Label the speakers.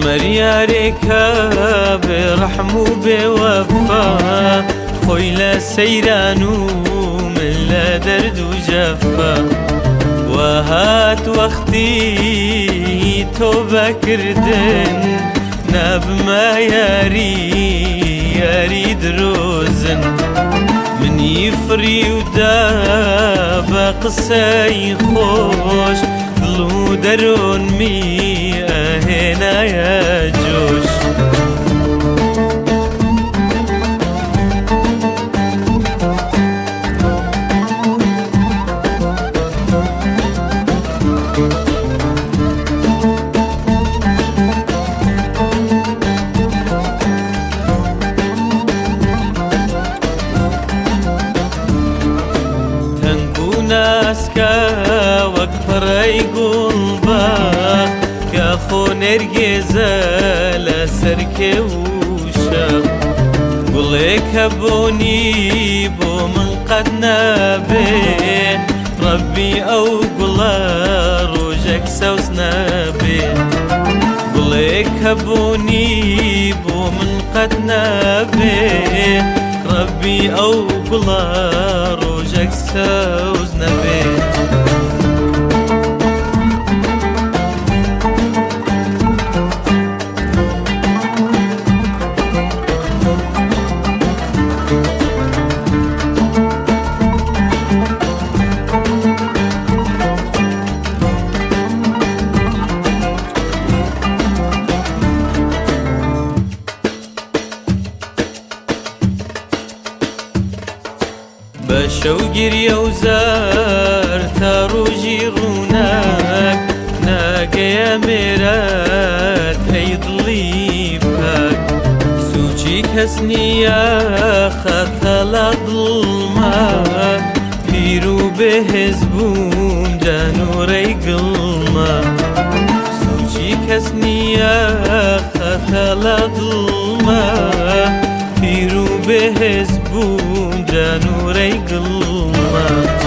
Speaker 1: مريارك برحم بوفا خويل سيرانو من لا درد وجفا وهات وقتي توبة كردن ناب ما ياري دروزن من يفري وداب قصي خوش ضلو درون مي هنا يا جوش ناسكا وكبري قلبا يا خو نرجزة لسركي وشا قولك هبوني بو من قد نابين ربي أو قلا روجك سوس نابين قولك هبوني بو من قد نابين ربي أو قلا روجك سوز نبي بشوقر يوزار تاروجي روناك ناك يا مرات هيضلي فاك سوچي كسني يا خطل ظلما بيرو بهزبون جانوري قلما سوچي كسني يا خطل ظلما بيرو بهزبون جانوري قلما